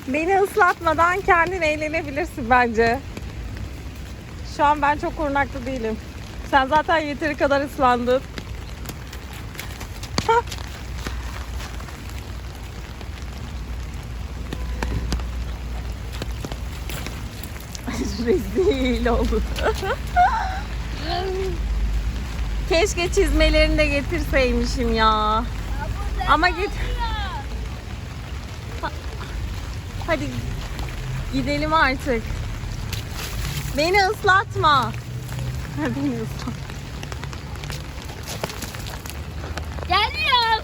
Beni ıslatmadan kendin eğlenebilirsin bence. Şu an ben çok korunaklı değilim. Sen zaten yeteri kadar ıslandın. Rezil oldu. Keşke çizmelerini de getirseymişim ya. Ama git. Hadi gidelim artık. Beni ıslatma. Beni ıslat. Geliyorum.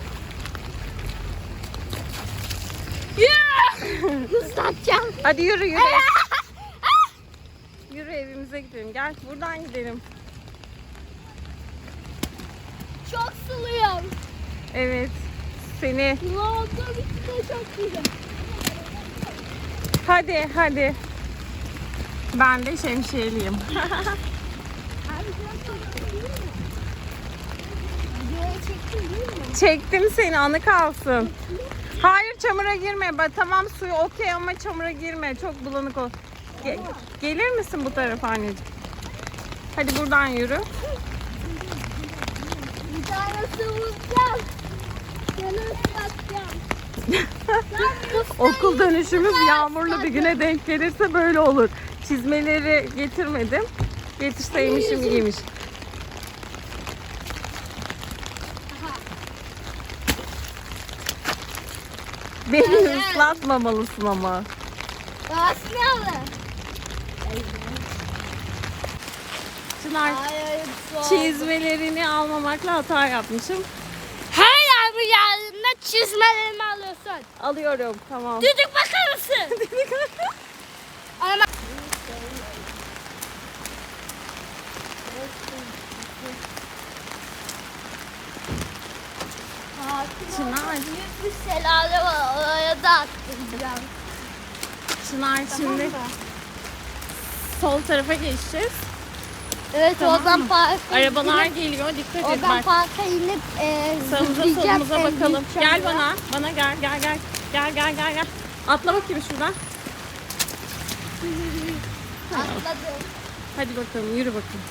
Islatacağım. Hadi yürü yürü. Yürü evimize gidelim. Gel buradan gidelim. Çok suluyum. Evet. Seni. Lavaboda bitti çok güzel. Hadi hadi. Ben de şemsiyeliyim. Abi biraz çektin değil mi? Videoya çektin değil mi? Çektim seni, anı kalsın. Hayır, çamura girme. Tamam, suyu okey ama çamura girme. Çok bulanık ol. Gelir misin bu tarafa anneciğim? Hadi buradan yürü. Bir tane su bulacağım. Yanı ıslatacağım. Okul dönüşümüz yağmurlu bir güne denk gelirse böyle olur. Çizmeleri getirmedim. Getirseymişim iyiymiş. Beni ıslatmamalısın ama. Basmalı. Çınar, çizmelerini almamakla hata yapmışım. Her yer bir yerinde çizmelerimi alıyorsun. Alıyorum, tamam. Düdük bakar mısın? Ama Çınar. büyük bir şelale var. Oraya da attıracağım. Çınar, şimdi sol tarafa geçeceğiz. Evet, Tamam oradan mı? parka Arabalar inip, geliyor, dikkat et oradan bak. parka inip Sağımıza zıplayacağım, solumuza en bakalım. büyük Gel çamura. bana gel gel gel. Gel. Atla bakayım şuradan. Atladım. Hadi bakalım, yürü bakayım.